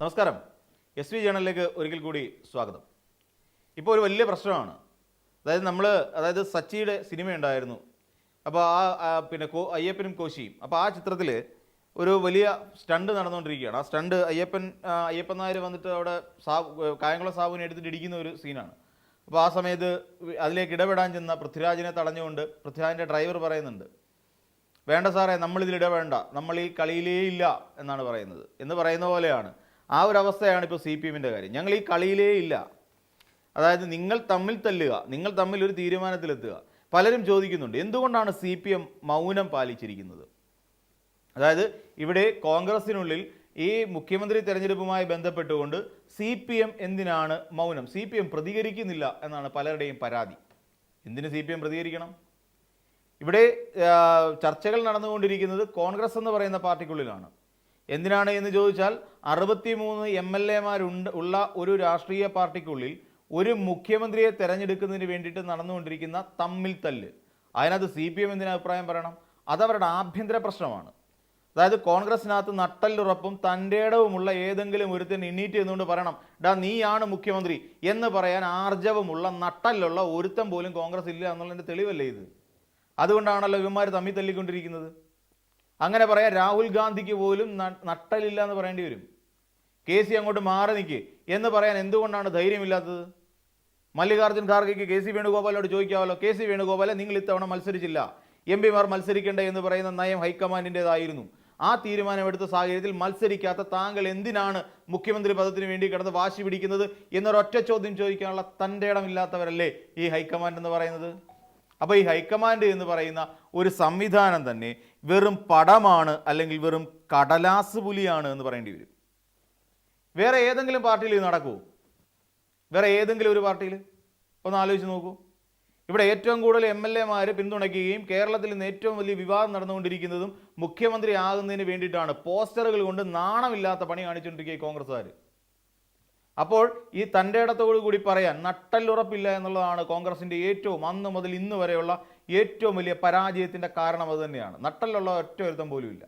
നമസ്കാരം. SV ജേണലിലേക്ക് ഒരിക്കൽ കൂടി സ്വാഗതം. ഇപ്പോൾ ഒരു വലിയ പ്രശ്നമാണ്. അതായത് സച്ചിയുടെ സിനിമ ഉണ്ടായിരുന്നു. അപ്പോൾ പിന്നെ അയ്യപ്പനും കോശിയും. അപ്പോൾ ആ ചിത്രത്തിൽ ഒരു വലിയ സ്റ്റണ്ട് നടന്നുകൊണ്ടിരിക്കുകയാണ്. ആ സ്റ്റണ്ട് അയ്യപ്പൻ നായർ വന്നിട്ട് അവിടെ കായംകുളം സാബുവിനെ എടുത്തിട്ട് ഇടിക്കുന്ന ഒരു സീനാണ്. അപ്പോൾ ആ സമയത്ത് അതിലേക്ക് ഇടപെടാൻ ചെന്ന പൃഥ്വിരാജിനെ തടഞ്ഞുകൊണ്ട് പൃഥ്വിരാജിൻ്റെ ഡ്രൈവർ പറയുന്നുണ്ട്, വേണ്ട സാറേ, നമ്മളിതിൽ ഇടപെടേണ്ട, നമ്മൾ ഈ കളിയിലേ ഇല്ല എന്നാണ് പറയുന്നത്. എന്ന് പറയുന്ന പോലെയാണ് ആ ഒരു അവസ്ഥയാണ് ഇപ്പോൾ CPMൻ്റെ കാര്യം. ഞങ്ങൾ ഈ കളിയിലേ ഇല്ല. അതായത് നിങ്ങൾ തമ്മിൽ തല്ലുക, നിങ്ങൾ തമ്മിൽ ഒരു തീരുമാനത്തിലെത്തുക. പലരും ചോദിക്കുന്നുണ്ട്, എന്തുകൊണ്ടാണ് CPM മൗനം പാലിച്ചിരിക്കുന്നത്? അതായത് ഇവിടെ കോൺഗ്രസിനുള്ളിൽ ഈ മുഖ്യമന്ത്രി തെരഞ്ഞെടുപ്പുമായി ബന്ധപ്പെട്ടുകൊണ്ട് CPM എന്തിനാണ് മൗനം? CPM പ്രതികരിക്കുന്നില്ല എന്നാണ് പലരുടെയും പരാതി. എന്തിന് CPM പ്രതികരിക്കണം? ഇവിടെ ചർച്ചകൾ നടന്നുകൊണ്ടിരിക്കുന്നത് കോൺഗ്രസ് എന്ന് പറയുന്ന പാർട്ടിക്കുള്ളിലാണ്. എന്തിനാണ് എന്ന് ചോദിച്ചാൽ 63 MLA ഉള്ള ഒരു രാഷ്ട്രീയ പാർട്ടിക്കുള്ളിൽ ഒരു മുഖ്യമന്ത്രിയെ തെരഞ്ഞെടുക്കുന്നതിന് വേണ്ടിയിട്ട് നടന്നുകൊണ്ടിരിക്കുന്ന തമ്മിൽ തല്ല്, അതിനകത്ത് CPM എന്തിനാ അഭിപ്രായം പറയണം? അതവരുടെ ആഭ്യന്തര പ്രശ്നമാണ്. അതായത് കോൺഗ്രസിനകത്ത് നട്ടല്ലുറപ്പും തൻ്റെ ഇടവുമുള്ള ഏതെങ്കിലും ഒരുത്തൻ എണ്ണീറ്റ് എന്നുകൊണ്ട് പറയണം, നീയാണ് മുഖ്യമന്ത്രി എന്ന് പറയാൻ ആർജവമുള്ള നട്ടല്ലുള്ള ഒരുത്തൻ പോലും കോൺഗ്രസ് ഇല്ല എന്നുള്ളതിൻ്റെ തെളിവല്ലേ ഇത്? അതുകൊണ്ടാണല്ലോ ഇവന്മാർ തമ്മിൽ തല്ലിക്കൊണ്ടിരിക്കുന്നത്. അങ്ങനെ പറയാൻ രാഹുൽ ഗാന്ധിക്ക് പോലും നട്ടലില്ല എന്ന് പറയേണ്ടി വരും. KC അങ്ങോട്ട് മാറി നിൽക്കുക എന്ന് പറയാൻ എന്തുകൊണ്ടാണ് ധൈര്യമില്ലാത്തത്? മല്ലികാർജ്ജുൻ ഖാർഗെക്ക് KC വേണുഗോപാലോട് ചോദിക്കാമല്ലോ, KC വേണുഗോപാലെ, നിങ്ങൾ ഇത്തവണ മത്സരിച്ചില്ല, MP മാർ മത്സരിക്കേണ്ട എന്ന് പറയുന്ന നയം ഹൈക്കമാൻഡിൻ്റെതായിരുന്നു. ആ തീരുമാനമെടുത്ത സാഹചര്യത്തിൽ മത്സരിക്കാത്ത താങ്കൾ എന്തിനാണ് മുഖ്യമന്ത്രി പദത്തിന് വേണ്ടി കിടന്ന് വാശി പിടിക്കുന്നത് എന്നൊരൊറ്റ ചോദ്യം ചോദിക്കാനുള്ള തൻ്റെ ഇടമില്ലാത്തവരല്ലേ ഈ ഹൈക്കമാൻഡ് എന്ന് പറയുന്നത്? അപ്പോൾ ഈ ഹൈക്കമാൻഡ് എന്ന് പറയുന്ന ഒരു സംവിധാനം തന്നെ വെറും പടമാണ്, അല്ലെങ്കിൽ വെറും കടലാസ് പുലിയാണ് എന്ന് പറയേണ്ടി വരും. വേറെ ഏതെങ്കിലും പാർട്ടിയിൽ ഇത് നടക്കുമോ? വേറെ ഏതെങ്കിലും ഒരു പാർട്ടിയിൽ ഒന്ന് ആലോചിച്ച് നോക്കൂ. ഇവിടെ ഏറ്റവും കൂടുതൽ MLA മാർ പിന്തുണയ്ക്കുകയും കേരളത്തിൽ നിന്ന് ഏറ്റവും വലിയ വിവാദം നടന്നുകൊണ്ടിരിക്കുന്നതും മുഖ്യമന്ത്രി ആകുന്നതിന് വേണ്ടിയിട്ടാണ്. പോസ്റ്ററുകൾ കൊണ്ട് നാണമില്ലാത്ത പണി കാണിച്ചുകൊണ്ടിരിക്കുക കോൺഗ്രസ്സുകാർ. അപ്പോൾ ഈ തൻ്റെ ഇടത്തോടു കൂടി പറയാൻ നട്ടല്ലുറപ്പില്ല എന്നുള്ളതാണ് കോൺഗ്രസിൻ്റെ ഏറ്റവും അന്ന് മുതൽ ഇന്ന് വരെയുള്ള ഏറ്റവും വലിയ പരാജയത്തിൻ്റെ കാരണം. അത് തന്നെയാണ്. നട്ടലുള്ള ഒറ്റ ഒരുത്തം പോലും ഇല്ല.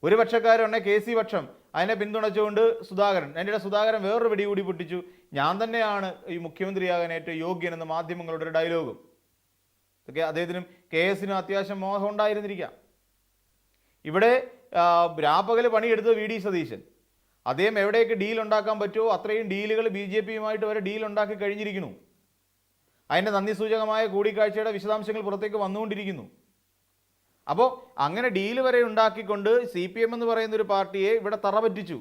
ഒരു പക്ഷക്കാരുണ്ടെങ്കിൽ KC പക്ഷം, അതിനെ പിന്തുണച്ചുകൊണ്ട് സുധാകരൻ. എൻ്റെ സുധാകരൻ വേറൊരു വെടി കൂടി പൊട്ടിച്ചു, ഞാൻ തന്നെയാണ് ഈ മുഖ്യമന്ത്രിയാകാൻ ഏറ്റവും യോഗ്യനെന്ന് മാധ്യമങ്ങളുടെ ഒരു ഡയലോഗും. ഇതൊക്കെ അദ്ദേഹത്തിനും KS-നും അത്യാവശ്യം മോഹം ഉണ്ടായിരുന്നിരിക്കാം. ഇവിടെ രാപ്പകൽ പണിയെടുത്തത് VD സതീശൻ. അദ്ദേഹം എവിടെയൊക്കെ ഡീൽ ഉണ്ടാക്കാൻ പറ്റുമോ അത്രയും ഡീലുകൾ BJP-യുമായിട്ട് വരെ ഡീൽ ഉണ്ടാക്കി കഴിഞ്ഞിരിക്കുന്നു. അതിൻ്റെ നന്ദി സൂചകമായ കൂടിക്കാഴ്ചയുടെ വിശദാംശങ്ങൾ പുറത്തേക്ക് വന്നുകൊണ്ടിരിക്കുന്നു. അപ്പോൾ അങ്ങനെ ഡീല് വരെ ഉണ്ടാക്കിക്കൊണ്ട് CPM എന്ന് പറയുന്ന ഒരു പാർട്ടിയെ ഇവിടെ തറപറ്റിച്ചു.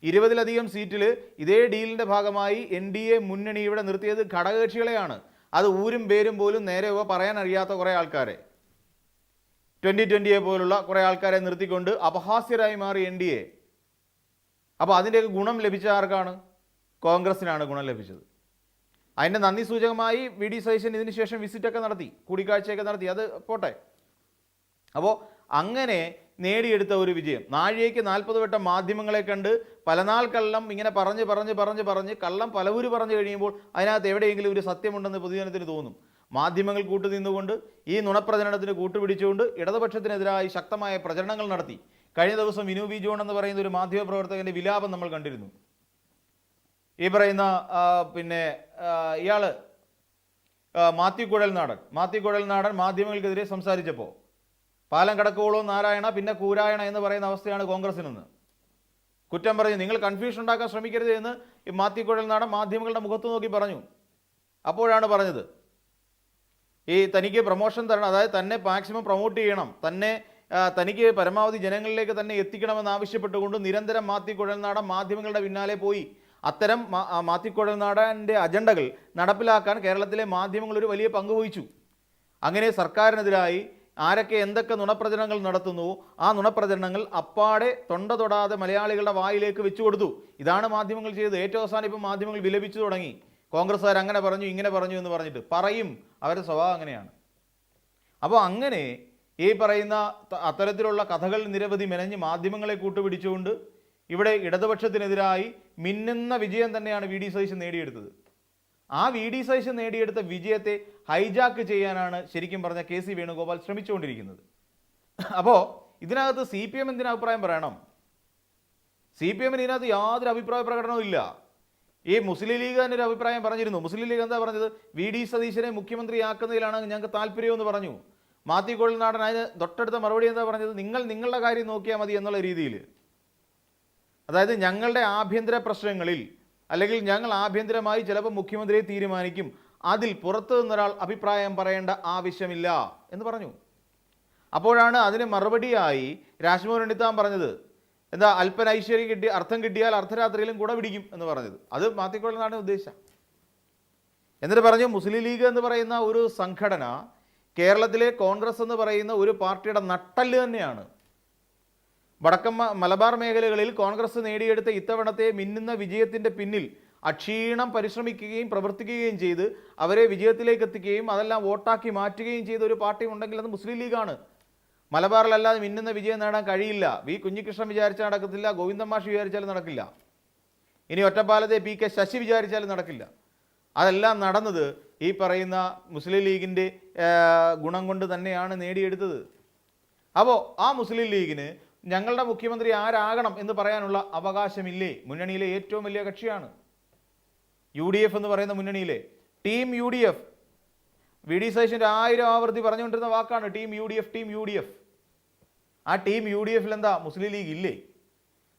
20-ലധികം സീറ്റിൽ ഇതേ ഡീലിൻ്റെ ഭാഗമായി NDA മുന്നണി ഇവിടെ നിർത്തിയത് ഘടകകക്ഷികളെയാണ്. അത് ഊരും പേരും പോലും നേരെ പറയാൻ അറിയാത്ത കുറേ ആൾക്കാരെ, 2020 പോലുള്ള കുറേ ആൾക്കാരെ നിർത്തിക്കൊണ്ട് അപഹാസ്യരായി മാറി NDA. അപ്പോൾ അതിൻ്റെയൊക്കെ ഗുണം ലഭിച്ച ആർക്കാണ്? കോൺഗ്രസിനാണ് ഗുണം ലഭിച്ചത്. അതിൻ്റെ നന്ദി സൂചകമായി VD സതീശൻ ഇതിന് ശേഷം വിസിറ്റൊക്കെ നടത്തി, കൂടിക്കാഴ്ചയൊക്കെ നടത്തി, അത് പോട്ടെ. അപ്പോൾ അങ്ങനെ നേടിയെടുത്ത ഒരു വിജയം. നാഴികയ്ക്ക് 40 വട്ടം മാധ്യമങ്ങളെ കണ്ട് പലനാൾ കള്ളം ഇങ്ങനെ പറഞ്ഞ് കള്ളം പലവര് പറഞ്ഞു കഴിയുമ്പോൾ അതിനകത്ത് എവിടെയെങ്കിലും ഒരു സത്യമുണ്ടെന്ന് പൊതുജനത്തിന് തോന്നും. മാധ്യമങ്ങൾ കൂട്ടുനിന്നുകൊണ്ട് ഈ നുണപ്രചരണത്തിന് കൂട്ടുപിടിച്ചുകൊണ്ട് ഇടതുപക്ഷത്തിനെതിരായി ശക്തമായ പ്രചരണങ്ങൾ നടത്തി. കഴിഞ്ഞ ദിവസം വിനു വി ജോൺ എന്ന് പറയുന്ന ഒരു മാധ്യമപ്രവർത്തകൻ്റെ വിലാപം നമ്മൾ കണ്ടിരുന്നു. ഈ പറയുന്ന ഇയാൾ മാത്യു കുഴൽനാടൻ മാധ്യമങ്ങൾക്കെതിരെ സംസാരിച്ചപ്പോൾ പാലം കടക്കോളോ നാരായണ പിന്നെ കൂരായണ എന്ന് പറയുന്ന അവസ്ഥയാണ് കോൺഗ്രസിനെന്ന് കുറ്റം പറഞ്ഞു. നിങ്ങൾ കൺഫ്യൂഷൻ ഉണ്ടാക്കാൻ ശ്രമിക്കരുത് എന്ന് മാത്യു കുഴൽനാടൻ മാധ്യമങ്ങളുടെ മുഖത്ത് നോക്കി പറഞ്ഞു. അപ്പോഴാണ് പറഞ്ഞത്, ഈ തനിക്ക് പ്രൊമോഷൻ തരണം, അതായത് തന്നെ മാക്സിമം പ്രൊമോട്ട് ചെയ്യണം, തനിക്ക് പരമാവധി ജനങ്ങളിലേക്ക് തന്നെ എത്തിക്കണമെന്ന് ആവശ്യപ്പെട്ടുകൊണ്ട് നിരന്തരം മാത്യു കുഴൽനാടൻ മാധ്യമങ്ങളുടെ പിന്നാലെ പോയി. അത്തരം മാത്യു കുഴൽനാടൻ്റെ അജണ്ടകൾ നടപ്പിലാക്കാൻ കേരളത്തിലെ മാധ്യമങ്ങൾ ഒരു വലിയ പങ്ക് വഹിച്ചു. അങ്ങനെ സർക്കാരിനെതിരായി ആരൊക്കെ എന്തൊക്കെ നുണപ്രചരണങ്ങൾ നടത്തുന്നു ആ നുണപ്രചരണങ്ങൾ അപ്പാടെ തൊണ്ട തൊടാതെ മലയാളികളുടെ വായിലേക്ക് വെച്ചു കൊടുത്തു. ഇതാണ് മാധ്യമങ്ങൾ ചെയ്തത്. ഏറ്റവും അവസാനം ഇപ്പം മാധ്യമങ്ങൾ വിലപിച്ചു തുടങ്ങി. കോൺഗ്രസ്സുകാർ അങ്ങനെ പറഞ്ഞു ഇങ്ങനെ പറഞ്ഞു എന്ന് പറഞ്ഞിട്ട് പറയും. അവരുടെ സ്വഭാവം അങ്ങനെയാണ്. അപ്പോൾ അങ്ങനെ ഈ പറയുന്ന അത്തരത്തിലുള്ള കഥകൾ നിരവധി മെനഞ്ഞ് മാധ്യമങ്ങളെ കൂട്ടുപിടിച്ചുകൊണ്ട് ഇവിടെ ഇടതുപക്ഷത്തിനെതിരായി മിന്നുന്ന വിജയം തന്നെയാണ് VD സതീശൻ നേടിയെടുത്തത്. ആ VD സതീശൻ നേടിയെടുത്ത വിജയത്തെ ഹൈജാക്ക് ചെയ്യാനാണ് ശരിക്കും പറഞ്ഞ KC വേണുഗോപാൽ ശ്രമിച്ചുകൊണ്ടിരിക്കുന്നത്. അപ്പോൾ ഇതിനകത്ത് CPM എന്തിനു അഭിപ്രായം പറയണം? CPM ഇതിനകത്ത് യാതൊരു അഭിപ്രായ പ്രകടനവും ഇല്ല. ഈ മുസ്ലിം ലീഗ് തന്നെ ഒരു അഭിപ്രായം പറഞ്ഞിരുന്നു. മുസ്ലിം ലീഗ് എന്താ പറഞ്ഞത്? VD സതീശനെ മുഖ്യമന്ത്രിയാക്കുന്നതിലാണ് ഞങ്ങൾക്ക് താല്പര്യമെന്ന് പറഞ്ഞു. മാത്യു കുഴൽനാടൻ അതിന് തൊട്ടടുത്ത മറുപടി എന്താ പറഞ്ഞത്? നിങ്ങൾ നിങ്ങളുടെ കാര്യം നോക്കിയാൽ മതി എന്നുള്ള രീതിയിൽ. അതായത് ഞങ്ങളുടെ ആഭ്യന്തര പ്രശ്നങ്ങളിൽ അല്ലെങ്കിൽ ഞങ്ങൾ ആഭ്യന്തരമായി ചിലപ്പോൾ മുഖ്യമന്ത്രിയെ തീരുമാനിക്കും, അതിൽ പുറത്തു നിന്നൊരാൾ അഭിപ്രായം പറയേണ്ട ആവശ്യമില്ല എന്ന് പറഞ്ഞു. അപ്പോഴാണ് അതിന് മറുപടിയായി രാജ്മോഹൻ ഉണ്ണിത്താൻ പറഞ്ഞത് എന്താ, അല്പന ഐശ്വര്യം കിട്ടി അർത്ഥം കിട്ടിയാൽ അർദ്ധരാത്രിയിലും കൂടെ പിടിക്കും എന്ന് പറഞ്ഞത്. അത് മാത്യു കുഴൽനാടൻ ഉദ്ദേശിച്ച. എന്നിട്ട് പറഞ്ഞു മുസ്ലിം ലീഗ് എന്ന് പറയുന്ന ഒരു സംഘടന കേരളത്തിലെ കോൺഗ്രസ് എന്ന് പറയുന്ന ഒരു പാർട്ടിയുടെ നട്ടല് തന്നെയാണ്. വടക്കൻ മലബാർ മേഖലകളിൽ കോൺഗ്രസ് നേടിയെടുത്ത ഇത്തവണത്തെ മിന്നുന്ന വിജയത്തിൻ്റെ പിന്നിൽ അക്ഷീണം പരിശ്രമിക്കുകയും പ്രവർത്തിക്കുകയും ചെയ്ത് അവരെ വിജയത്തിലേക്ക് എത്തിക്കുകയും അതെല്ലാം വോട്ടാക്കി മാറ്റുകയും ചെയ്ത ഒരു പാർട്ടി ഉണ്ടെങ്കിൽ അത് മുസ്ലിം ലീഗാണ്. മലബാറിലല്ലാതെ മിന്നുന്ന വിജയം നേടാൻ കഴിയില്ല. വി കുഞ്ഞികൃഷ്ണൻ വിചാരിച്ചാൽ നടക്കത്തില്ല, ഗോവിന്ദൻ മാഷ് വിചാരിച്ചാലും നടക്കില്ല, ഇനി ഒറ്റപ്പാലത്തെ PK ശശി വിചാരിച്ചാലും നടക്കില്ല. അതെല്ലാം നടന്നത് ഈ പറയുന്ന മുസ്ലിം ലീഗിൻ്റെ ഗുണം കൊണ്ട് തന്നെയാണ് നേടിയെടുത്തത്. അപ്പോൾ ആ മുസ്ലിം ലീഗിന് ഞങ്ങളുടെ മുഖ്യമന്ത്രി ആരാകണം എന്ന് പറയാനുള്ള അവകാശമില്ലേ? മുന്നണിയിലെ ഏറ്റവും വലിയ കക്ഷിയാണ് UDF എന്ന് പറയുന്ന മുന്നണിയിലെ ടീം UDF. VD സതീശൻ്റെ 1000 ആവർത്തി പറഞ്ഞുകൊണ്ടിരുന്ന വാക്കാണ് ടീം UDF, ടീം UDF. ആ ടീം UDFൽ എന്താ മുസ്ലിം ലീഗ് ഇല്ലേ?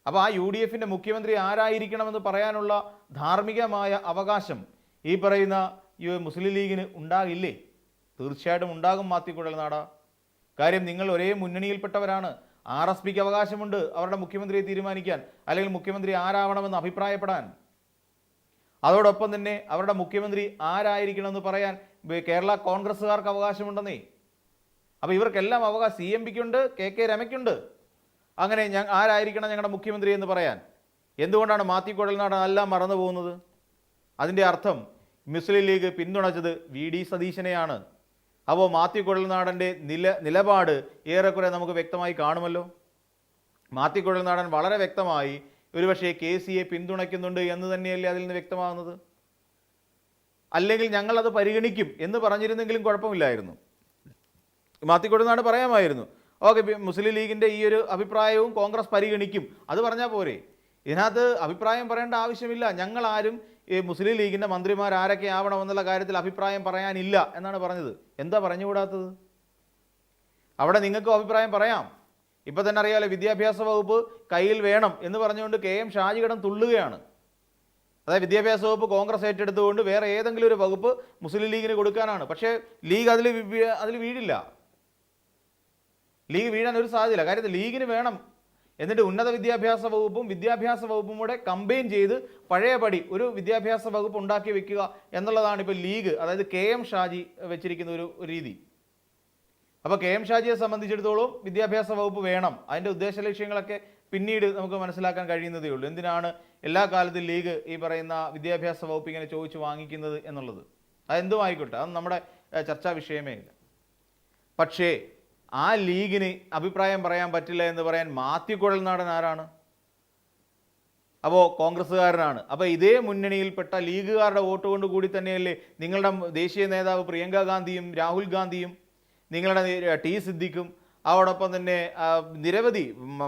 അപ്പോൾ ആ UDFൻ്റെ മുഖ്യമന്ത്രി ആരായിരിക്കണമെന്ന് പറയാനുള്ള ധാർമ്മികമായ അവകാശം ഈ പറയുന്ന മുസ്ലിം ലീഗിന് ഉണ്ടാകില്ലേ? തീർച്ചയായിട്ടും ഉണ്ടാകും മാത്യു കുഴൽനാട. കാര്യം നിങ്ങൾ ഒരേ മുന്നണിയിൽപ്പെട്ടവരാണ്. RSPക്ക് അവകാശമുണ്ട് അവരുടെ മുഖ്യമന്ത്രിയെ തീരുമാനിക്കാൻ, അല്ലെങ്കിൽ മുഖ്യമന്ത്രി ആരാവണമെന്ന് അഭിപ്രായപ്പെടാൻ. അതോടൊപ്പം തന്നെ അവരുടെ മുഖ്യമന്ത്രി ആരായിരിക്കണമെന്ന് പറയാൻ കേരള കോൺഗ്രസ്സുകാർക്ക് അവകാശമുണ്ടെന്നേ. അപ്പോൾ ഇവർക്കെല്ലാം അവകാശം CMPക്കുണ്ട്, KK രമയ്ക്കുണ്ട്. അങ്ങനെ ആരായിരിക്കണം ഞങ്ങളുടെ മുഖ്യമന്ത്രി എന്ന് പറയാൻ. എന്തുകൊണ്ടാണ് മാത്യു കുഴൽനാടൻ എല്ലാം മറന്നു പോകുന്നത്? അതിൻ്റെ അർത്ഥം മുസ്ലിം ലീഗ് പിന്തുണച്ചത് VD സതീശനെയാണ്. അപ്പോൾ മാത്യു കുഴൽനാടൻ്റെ നിലപാട് ഏറെക്കുറെ നമുക്ക് വ്യക്തമായി കാണുമല്ലോ. മാത്യു കുഴൽനാടൻ വളരെ വ്യക്തമായി ഒരുപക്ഷെ KCയെ പിന്തുണയ്ക്കുന്നുണ്ട് എന്ന് തന്നെയല്ലേ അതിൽ നിന്ന് വ്യക്തമാകുന്നത്. അല്ലെങ്കിൽ ഞങ്ങളത് പരിഗണിക്കും എന്ന് പറഞ്ഞിരുന്നെങ്കിലും കുഴപ്പമില്ലായിരുന്നു. മാത്യു കുഴൽനാടൻ പറയാമായിരുന്നു, ഓക്കെ മുസ്ലിം ലീഗിൻ്റെ ഈ ഒരു അഭിപ്രായവും കോൺഗ്രസ് പരിഗണിക്കും, അത് പറഞ്ഞാൽ പോരെ. ഇതിനകത്ത് അഭിപ്രായം പറയേണ്ട ആവശ്യമില്ല. ഞങ്ങളാരും ഈ മുസ്ലിം ലീഗിൻ്റെ മന്ത്രിമാർ ആരൊക്കെ ആവണമെന്നുള്ള കാര്യത്തിൽ അഭിപ്രായം പറയാനില്ല എന്നാണ് പറഞ്ഞത്. എന്താ പറഞ്ഞുകൂടാത്തത്? അവിടെ നിങ്ങൾക്കും അഭിപ്രായം പറയാം. ഇപ്പം തന്നെ അറിയാമല്ലോ, വിദ്യാഭ്യാസ വകുപ്പ് കയ്യിൽ വേണം എന്ന് പറഞ്ഞുകൊണ്ട് KM ഷാജി കിടന്ന് തുള്ളുകയാണ്. അതായത് വിദ്യാഭ്യാസ വകുപ്പ് കോൺഗ്രസ് ഏറ്റെടുത്തുകൊണ്ട് വേറെ ഏതെങ്കിലും ഒരു വകുപ്പ് മുസ്ലിം ലീഗിന് കൊടുക്കാനാണ്. പക്ഷേ ലീഗ് അതിൽ വീഴില്ല. ലീഗ് വീഴാൻ ഒരു സാധ്യതയില്ല. കാര്യം ലീഗിന് വേണം. എന്നിട്ട് ഉന്നത വിദ്യാഭ്യാസ വകുപ്പും കൂടെ കമ്പൈൻ ചെയ്ത് പഴയപടി ഒരു വിദ്യാഭ്യാസ വകുപ്പ് ഉണ്ടാക്കി വെക്കുക എന്നുള്ളതാണ് ഇപ്പോൾ ലീഗ്, അതായത് KM ഷാജി വെച്ചിരിക്കുന്ന ഒരു രീതി. അപ്പോൾ KM ഷാജിയെ സംബന്ധിച്ചിടത്തോളം വിദ്യാഭ്യാസ വകുപ്പ് വേണം. അതിൻ്റെ ഉദ്ദേശ ലക്ഷ്യങ്ങളൊക്കെ പിന്നീട് നമുക്ക് മനസ്സിലാക്കാൻ കഴിയുന്നതേ ഉള്ളൂ. എന്തിനാണ് എല്ലാ കാലത്തും ലീഗ് ഈ പറയുന്ന വിദ്യാഭ്യാസ വകുപ്പ് ഇങ്ങനെ ചോദിച്ചു വാങ്ങിക്കുന്നത് എന്നുള്ളത്. അതെന്തും ആയിക്കോട്ടെ, അത് നമ്മുടെ ചർച്ചാ വിഷയമേ ഇല്ല. പക്ഷേ ആ ലീഗിന് അഭിപ്രായം പറയാൻ പറ്റില്ല എന്ന് പറയാൻ മാത്യു കുഴൽനാടൻ ആരാണ്? അപ്പോൾ കോൺഗ്രസ്സുകാരനാണ്. അപ്പോൾ ഇതേ മുന്നണിയിൽപ്പെട്ട ലീഗുകാരുടെ വോട്ട് കൊണ്ട് കൂടി തന്നെയല്ലേ നിങ്ങളുടെ ദേശീയ നേതാവ് പ്രിയങ്ക ഗാന്ധിയും രാഹുൽ ഗാന്ധിയും നിങ്ങളുടെ T സിദ്ദിഖും അതോടൊപ്പം തന്നെ നിരവധി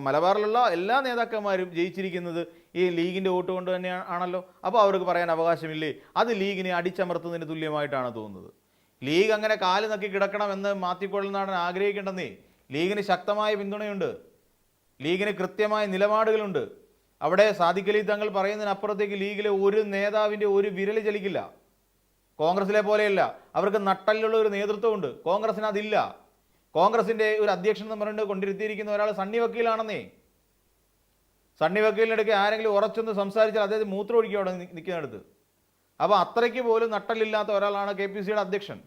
മലബാറിലുള്ള എല്ലാ നേതാക്കന്മാരും ജയിച്ചിരിക്കുന്നത് ഈ ലീഗിൻ്റെ വോട്ട് കൊണ്ട് തന്നെ ആണല്ലോ. അപ്പോൾ അവർക്ക് പറയാൻ അവകാശമില്ലേ? അത് ലീഗിനെ അടിച്ചമർത്തുന്നതിന് തുല്യമായിട്ടാണ് തോന്നുന്നത്. ലീഗ് അങ്ങനെ കാല് നക്കി കിടക്കണമെന്ന് മാത്യു കുഴൽനാടൻ ആഗ്രഹിക്കേണ്ടെന്നേ. ലീഗിന് ശക്തമായ പിന്തുണയുണ്ട്, ലീഗിന് കൃത്യമായ നിലപാടുകളുണ്ട്. അവിടെ സാദിഖ് അലി തങ്ങൾ പറയുന്നതിനപ്പുറത്തേക്ക് ലീഗിലെ ഒരു നേതാവിൻ്റെ ഒരു വിരൽ ചലിക്കില്ല. കോൺഗ്രസിലെ പോലെയല്ല, അവർക്ക് നട്ടലുള്ള ഒരു നേതൃത്വമുണ്ട്. കോൺഗ്രസിന് അതില്ല. കോൺഗ്രസിൻ്റെ ഒരു അധ്യക്ഷൻ എന്ന് പറഞ്ഞിട്ട് കൊണ്ടിരുത്തിയിരിക്കുന്ന ഒരാൾ സണ്ണി വക്കീലാണെന്നേ. സണ്ണി വക്കീലിനിടയ്ക്ക് ആരെങ്കിലും ഉറച്ചൊന്ന് സംസാരിച്ചാൽ അദ്ദേഹം മൂത്രം ഒഴിക്കുക അവിടെ നിൽക്കുന്നിടത്ത്. അപ്പോൾ അത്രയ്ക്ക് പോലും നട്ടലില്ലാത്ത ഒരാളാണ് KPCയുടെ അധ്യക്ഷൻ.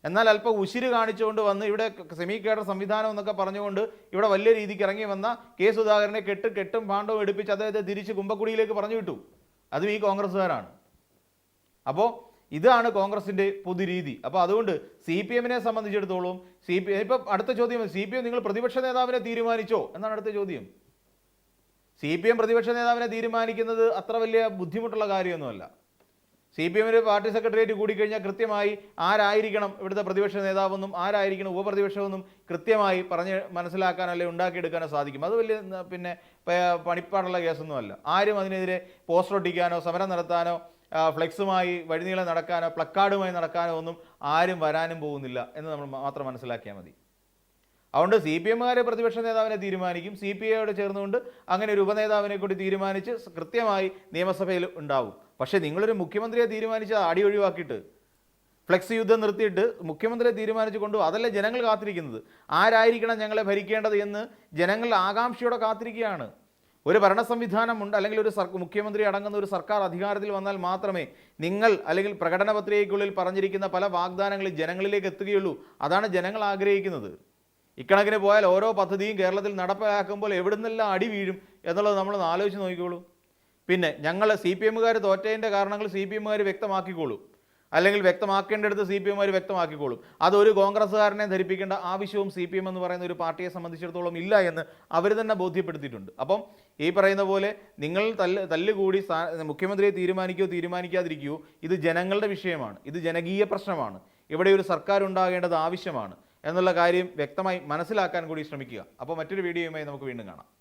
എന്നാൽ അല്പം ഉശിര് കാണിച്ചുകൊണ്ട് വന്ന് ഇവിടെ സെമി കേഡർ സംവിധാനം എന്നൊക്കെ പറഞ്ഞുകൊണ്ട് ഇവിടെ വലിയ രീതിക്ക് ഇറങ്ങി വന്ന K സുധാകരനെ കെട്ടും പാണ്ഡവും എടുപ്പിച്ച് അദ്ദേഹത്തെ തിരിച്ച് കുമ്പക്കുടിയിലേക്ക് പറഞ്ഞു വിട്ടു. അതും ഈ കോൺഗ്രസ്സുകാരാണ്. അപ്പോൾ ഇതാണ് കോൺഗ്രസിൻ്റെ പൊതുരീതി. അപ്പോൾ അതുകൊണ്ട് CPMനെ സംബന്ധിച്ചിടത്തോളം ഇപ്പം അടുത്ത ചോദ്യം, CPM നിങ്ങൾ പ്രതിപക്ഷ നേതാവിനെ തീരുമാനിച്ചോ എന്നാണ് അടുത്ത ചോദ്യം. CPM പ്രതിപക്ഷ നേതാവിനെ തീരുമാനിക്കുന്നത് അത്ര വലിയ ബുദ്ധിമുട്ടുള്ള കാര്യമൊന്നുമല്ല. CPM പാർട്ടി സെക്രട്ടേറിയറ്റ് കൂടിക്കഴിഞ്ഞാൽ കൃത്യമായി ആരായിരിക്കണം ഇവിടുത്തെ പ്രതിപക്ഷ നേതാവെന്നും ആരായിരിക്കണം ഉപപ്രതിപക്ഷമെന്നും കൃത്യമായി പറഞ്ഞ് മനസ്സിലാക്കാനോ അല്ലെങ്കിൽ ഉണ്ടാക്കിയെടുക്കാനോ സാധിക്കും. അത് വലിയ പണിപ്പാടുള്ള കേസൊന്നുമല്ല. ആരും അതിനെതിരെ പോസ്റ്റർ ഒട്ടിക്കാനോ സമരം നടത്താനോ ഫ്ലെക്സുമായി വഴിനീളം നടക്കാനോ പ്ലക്കാർഡുമായി നടക്കാനോ ഒന്നും ആരും വരാനും പോകുന്നില്ല എന്ന് നമ്മൾ മാത്രം മനസ്സിലാക്കിയാൽ മതി. അതുകൊണ്ട് CPM പ്രതിപക്ഷ നേതാവിനെ തീരുമാനിക്കും, CPIയോട് ചേർന്നുകൊണ്ട് അങ്ങനെ ഒരു ഉപനേതാവിനെ കൂടി തീരുമാനിച്ച് കൃത്യമായി നിയമസഭയിൽ ഉണ്ടാവും. പക്ഷേ നിങ്ങളൊരു മുഖ്യമന്ത്രിയെ തീരുമാനിച്ച് അടി ഒഴിവാക്കിയിട്ട് ഫ്ലെക്സ് യുദ്ധം നിർത്തിയിട്ട് മുഖ്യമന്ത്രിയെ തീരുമാനിച്ചു കൊണ്ടു അതല്ലേ ജനങ്ങൾ കാത്തിരിക്കുന്നത്. ആരായിരിക്കണം ഞങ്ങളെ ഭരിക്കേണ്ടത് എന്ന് ജനങ്ങൾ ആകാംക്ഷയോടെ കാത്തിരിക്കുകയാണ്. ഒരു ഭരണ സംവിധാനമുണ്ട് അല്ലെങ്കിൽ ഒരു മുഖ്യമന്ത്രി അടങ്ങുന്ന ഒരു സർക്കാർ അധികാരത്തിൽ വന്നാൽ മാത്രമേ നിങ്ങൾ അല്ലെങ്കിൽ പ്രകടന പത്രികയ്ക്കുള്ളിൽ പറഞ്ഞിരിക്കുന്ന പല വാഗ്ദാനങ്ങളിൽ ജനങ്ങളിലേക്ക് എത്തുകയുള്ളൂ. അതാണ് ജനങ്ങൾ ആഗ്രഹിക്കുന്നത്. ഇക്കണക്കിന് പോയാൽ ഓരോ പദ്ധതിയും കേരളത്തിൽ നടപ്പിലാക്കുമ്പോൾ എവിടുന്നെല്ലാം അടി വീഴും എന്നുള്ളത് നമ്മളൊന്ന് ആലോചിച്ച് നോക്കിക്കോളൂ. പിന്നെ ഞങ്ങൾ CPM തോറ്റതിൻ്റെ കാരണങ്ങൾ CPM വ്യക്തമാക്കിക്കോളൂ, അല്ലെങ്കിൽ വ്യക്തമാക്കേണ്ടടുത്ത് CPM വ്യക്തമാക്കിക്കോളും. അതൊരു കോൺഗ്രസ്സുകാരനെ ധരിപ്പിക്കേണ്ട ആവശ്യവും CPM എന്ന് പറയുന്ന ഒരു പാർട്ടിയെ സംബന്ധിച്ചിടത്തോളം ഇല്ല എന്ന് അവർ തന്നെ ബോധ്യപ്പെടുത്തിയിട്ടുണ്ട്. അപ്പം ഈ പറയുന്ന പോലെ നിങ്ങൾ തല്ലുകൂടി മുഖ്യമന്ത്രിയെ തീരുമാനിക്കാതിരിക്കുകയോ ഇത് ജനങ്ങളുടെ വിഷയമാണ്, ഇത് ജനകീയ പ്രശ്നമാണ്, ഇവിടെ ഒരു സർക്കാർ ഉണ്ടാകേണ്ടത് ആവശ്യമാണ് എന്നുള്ള കാര്യം വ്യക്തമായി മനസ്സിലാക്കാൻ കൂടി ശ്രമിക്കുക. അപ്പോൾ മറ്റൊരു വീഡിയോയുമായി നമുക്ക് വീണ്ടും കാണാം.